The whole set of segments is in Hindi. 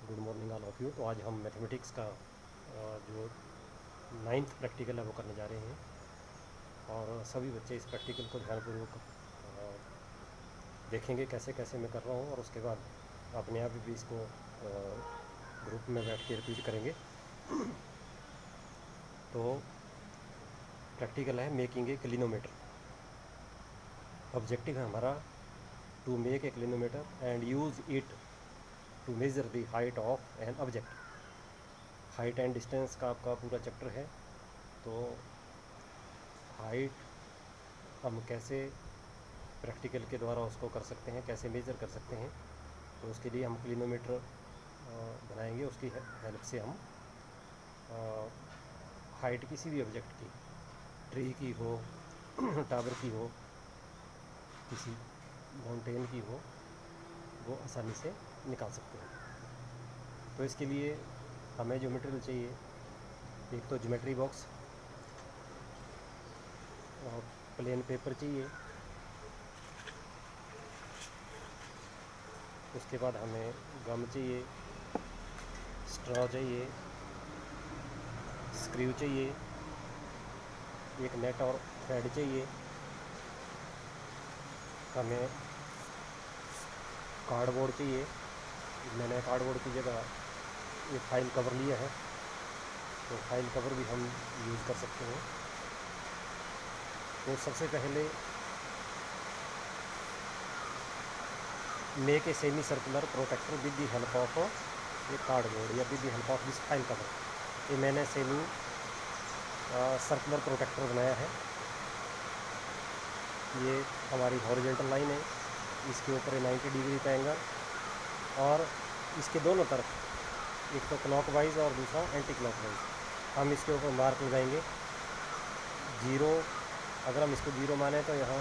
Good morning all of you. तो आज हम मैथमेटिक्स का जो 9th प्रैक्टिकल है वो करने जा रहे हैं और सभी बच्चे इस प्रैक्टिकल को ध्यानपूर्वक देखेंगे कैसे कैसे मैं कर रहा हूँ, और उसके बाद अपने आप भी इसको ग्रुप में बैठ के रिपीट करेंगे। तो प्रैक्टिकल है मेकिंग ए क्लिनोमीटर। ऑब्जेक्टिव है हमारा to make a clinometer and use it to measure the height of an object. Height and distance का आपका पूरा चैप्टर है। तो हाइट हम कैसे प्रैक्टिकल के द्वारा उसको कर सकते हैं, कैसे मेज़र कर सकते हैं, तो उसके लिए हम क्लिनोमीटर बनाएंगे। उसकी हेल्प से हम हाइट किसी भी ऑब्जेक्ट की, ट्री की हो, टावर की हो, किसी माउंटेन की हो, वो आसानी से निकाल सकते हैं। तो इसके लिए हमें जो मटेरियल चाहिए, एक तो ज्योमेट्री बॉक्स और प्लेन पेपर चाहिए। उसके बाद हमें गम चाहिए, स्ट्रॉ चाहिए, स्क्रू चाहिए, एक नेट और थ्रेड चाहिए। हमें कार्डबोर्ड चाहिए। मैंने कार्डबोर्ड की जगह ये फाइल कवर लिया है, तो फाइल कवर भी हम यूज़ कर सकते हैं। तो सबसे पहले make a semi circular protector with the help of ये कार्डबोर्ड या with the help of this file cover. ये मैंने सेमी सर्कुलर प्रोटेक्टर बनाया है। ये हमारी हॉरिजॉन्टल लाइन है, इसके ऊपर 90 डिग्री का एंगल, और इसके दोनों तरफ एक तो क्लॉकवाइज और दूसरा एंटी क्लॉकवाइज हम इसके ऊपर मार्क लगाएंगे। जीरो, अगर हम इसको जीरो माने तो यहाँ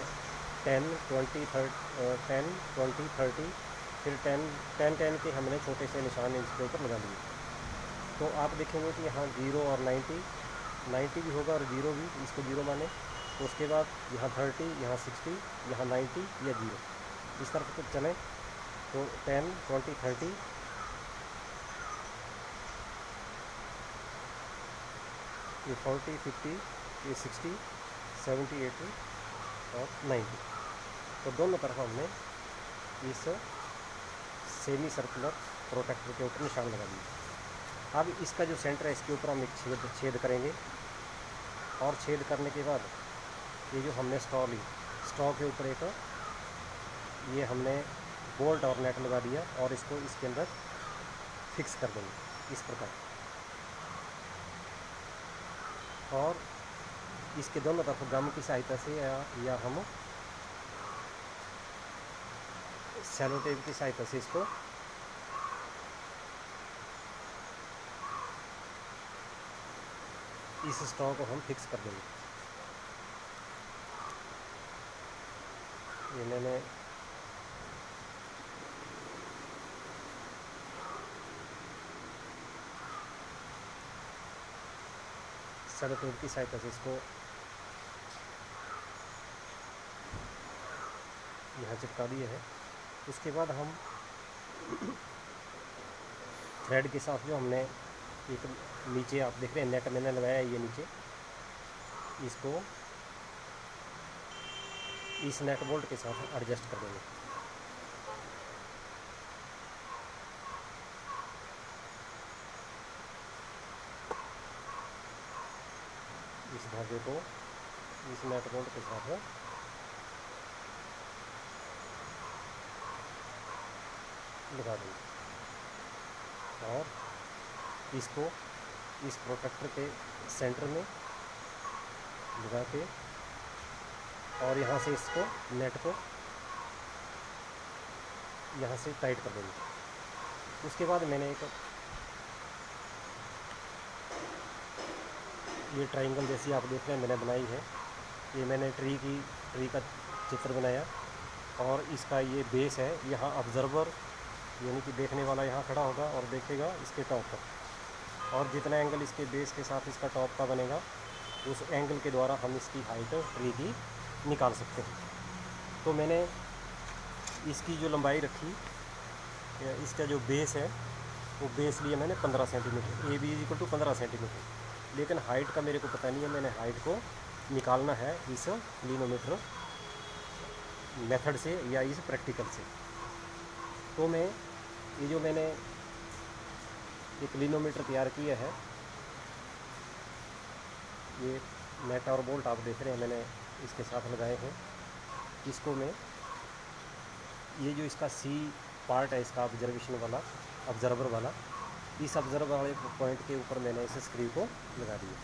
10, 20, 30, फिर 10 के हमने छोटे से निशान इसके ऊपर लगा लिए। तो आप देखेंगे कि यहाँ 0 और 90 भी होगा और 0 भी, इसको 0 माने तो उसके बाद यहाँ 30, यहाँ 60, यहाँ 90 या 0, इस तरफ तक चलें तो 10, 20, 30, ये 40, 50, ये 60, 70, 80 और 90। तो दोनों तरफ हमने इस सेमी सर्कुलर प्रोटेक्टर के ऊपर निशान लगा दिए। अब इसका जो सेंटर है, इसके ऊपर हम एक छेद करेंगे, और छेद करने के बाद ये जो हमने स्ट्रॉ ली, स्ट्रॉ के ऊपर एक ये हमने बोल्ट और नेट लगा दिया और इसको इसके अंदर फिक्स कर देंगे इस प्रकार। और इसके दोनों तरफ गम की सहायता से या हम सेलो टेप की सहायता से इसको इस स्ट्रॉ को हम फिक्स कर देंगे। ये मैंने सेलो टेप की सहायता से इसको यहाँ चिपका दिया है। उसके बाद हम थ्रेड के साथ जो हमने एक नीचे आप देख रहे हैं नेट मैंने लगाया है, ये नीचे इसको इस नेट बोल्ट के साथ एडजस्ट कर देंगे। इस धागे को इस नेट बोल्ट के साथ लगा देंगे और इसको इस प्रोटेक्टर के सेंटर में लगा के, और यहाँ से इसको नेट को यहाँ से टाइट कर देंगे। उसके बाद मैंने एक ये ट्रायंगल जैसी आप देख रहे हैं मैंने बनाई है। ये मैंने ट्री का चित्र बनाया, और इसका ये बेस है। यहाँ ऑब्जर्वर यानी कि देखने वाला यहाँ खड़ा होगा और देखेगा इसके टॉप पर, और जितना एंगल इसके बेस के साथ इसका टॉप का बनेगा, उस एंगल के द्वारा हम इसकी हाइट ट्री की निकाल सकते हैं। तो मैंने इसकी जो लंबाई रखी, इसका जो बेस है वो बेस लिया मैंने 15 centimetre, A B is equal to 15 centimetre. लेकिन हाइट का मेरे को पता नहीं है, मैंने हाइट को निकालना है इस क्लिनोमीटर मेथड से या इस प्रैक्टिकल से। तो मैं ये जो मैंने एक क्लिनोमीटर तैयार किया है, ये नट और बोल्ट आप देख रहे हैं मैंने इसके साथ लगाए हैं। इसको मैं ये जो इसका सी पार्ट है इसका ऑब्जर्वेशन वाला, ऑब्जर्वर वाला, इस ऑब्जर्वर वाले पॉइंट के ऊपर मैंने इस स्क्रू को लगा दिया।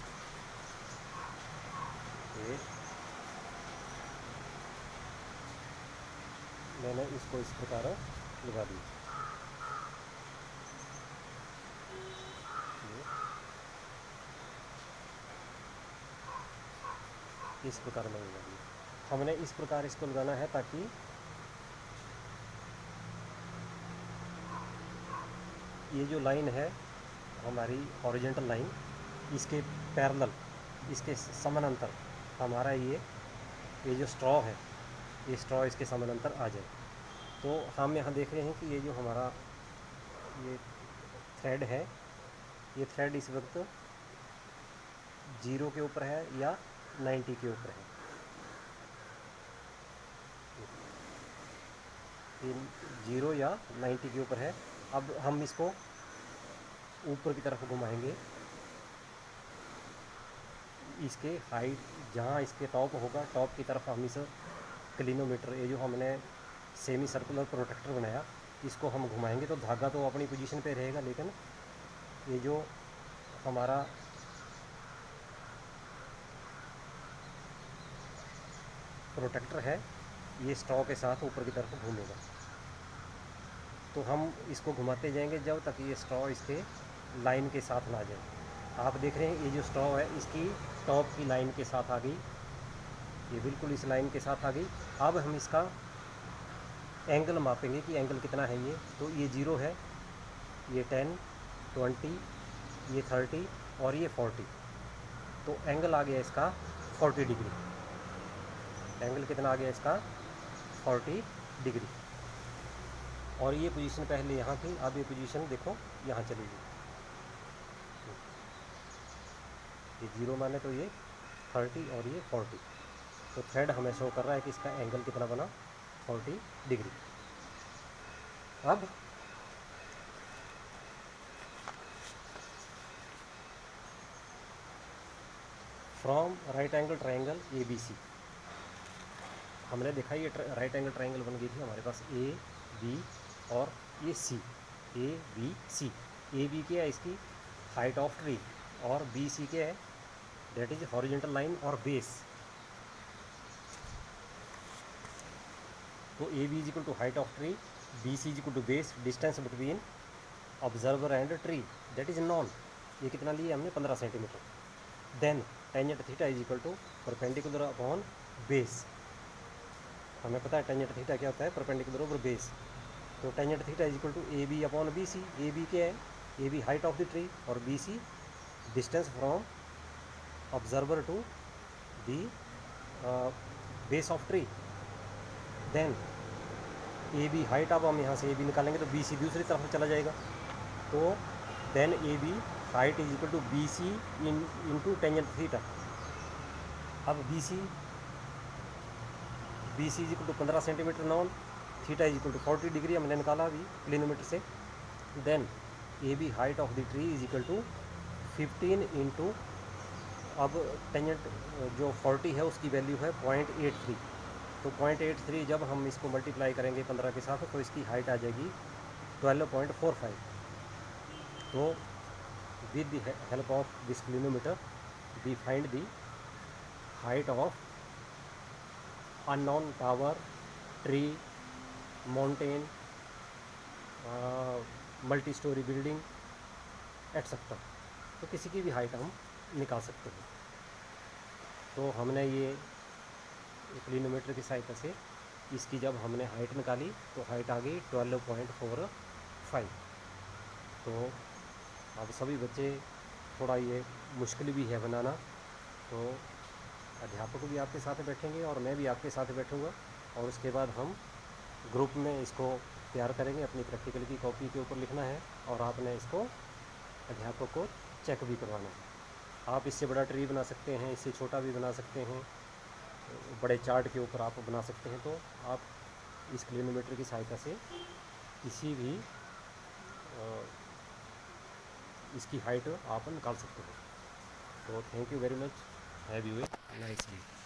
ये मैंने इसको इस प्रकार लगा दिया। इस प्रकार में लगा दिया। हमने इस प्रकार इसको लगाना है ताकि ये जो लाइन है हमारी हॉरिजॉन्टल लाइन, इसके पैरेलल, इसके समानांतर हमारा ये जो स्ट्रॉ है, ये स्ट्रॉ इसके समानांतर आ जाए। तो हम यहाँ देख रहे हैं कि ये जो हमारा ये थ्रेड है, ये थ्रेड इस वक्त 0 के ऊपर है या 90 के ऊपर है। ये 0 या 90 के ऊपर है। अब हम इसको ऊपर की तरफ घुमाएंगे, इसके हाइट जहाँ इसके टॉप होगा, टॉप की तरफ हम इस क्लिनोमीटर, ये जो हमने सेमी सर्कुलर प्रोटेक्टर बनाया, इसको हम घुमाएंगे तो धागा तो अपनी पोजीशन पे रहेगा, लेकिन ये जो हमारा प्रोटेक्टर है ये स्ट्रॉ के साथ ऊपर की तरफ घूमेगा। तो हम इसको घुमाते जाएंगे जब तक ये स्ट्रॉ इसके लाइन के साथ ना जाए। आप देख रहे हैं ये जो स्ट्रॉ है इसकी टॉप की लाइन के साथ आ गई, ये बिल्कुल इस लाइन के साथ आ गई। अब हम इसका एंगल मापेंगे कि एंगल कितना है ये। तो ये 0 है, ये 10, 20, ये 30 और ये 40। तो एंगल आ गया इसका 40 डिग्री। एंगल कितना आ गया इसका 40 डिग्री। और ये पोजीशन पहले यहाँ थी, अब ये पोजीशन देखो यहाँ चली गई। ये 0 माने तो ये 30 और ये 40। तो थ्रेड हमें शो कर रहा है कि इसका एंगल कितना बना 40 डिग्री। अब from right angle triangle ABC, हमने देखा ये राइट एंगल ट्रायंगल बन गई थी हमारे पास AB और ये C, ABC। AB क्या है इसकी हाइट ऑफ ट्री और BC क्या है दैट इज हॉरिजॉन्टल लाइन और बेस। तो AB is equal to height of tree, BC is equal to base, distance between observer and tree that is known. ये कितना लिया हमने 15 centimetre. Then tangent theta is equal to perpendicular upon base. हमें पता है टेंजेंट थीटा क्या होता है, परपेंडिकुलर ओवर बेस। तो tangent theta is equal to AB upon BC। AB क्या है, AB height of the tree और BC distance from observer to the base of tree. Then AB height, अब हम यहाँ से AB निकालेंगे तो BC दूसरी तरफ चला जाएगा। तो then AB height is equal to BC into tangent theta. अब BC is equal to 15 centimetre known, theta is equal to 40 degree हमने निकाला अभी क्लिनोमीटर से। Then AB height of the tree is equal to 15 into, अब टेंजेंट जो 40 है उसकी वैल्यू है 0.83। तो 0.83 जब हम इसको मल्टीप्लाई करेंगे 15 के साथ तो इसकी हाइट आ जाएगी 12.45। तो with the help of this clinometer we find the height of unknown tower, tree, mountain, multi storey building etcetera. तो किसी की भी हाइट हम निकाल सकते हैं। तो हमने ये क्लिनोमीटर की सहायता से इसकी जब हमने हाइट निकाली तो हाइट आ गई 12.45। तो अब सभी बच्चे, थोड़ा ये मुश्किल भी है बनाना, तो अध्यापक भी आपके साथ बैठेंगे और मैं भी आपके साथ बैठूंगा और उसके बाद हम ग्रुप में इसको तैयार करेंगे, अपनी प्रैक्टिकल की कॉपी के ऊपर लिखना है और आपने इसको अध्यापक को चेक भी करवाना है। आप इससे बड़ा ट्री बना सकते हैं, इससे छोटा भी बना सकते हैं, बड़े चार्ट के ऊपर आप बना सकते हैं। तो आप इस क्लिनोमीटर की सहायता से किसी भी इसकी हाइट आप निकाल सकते हैं। तो thank you very much, have U a nice day.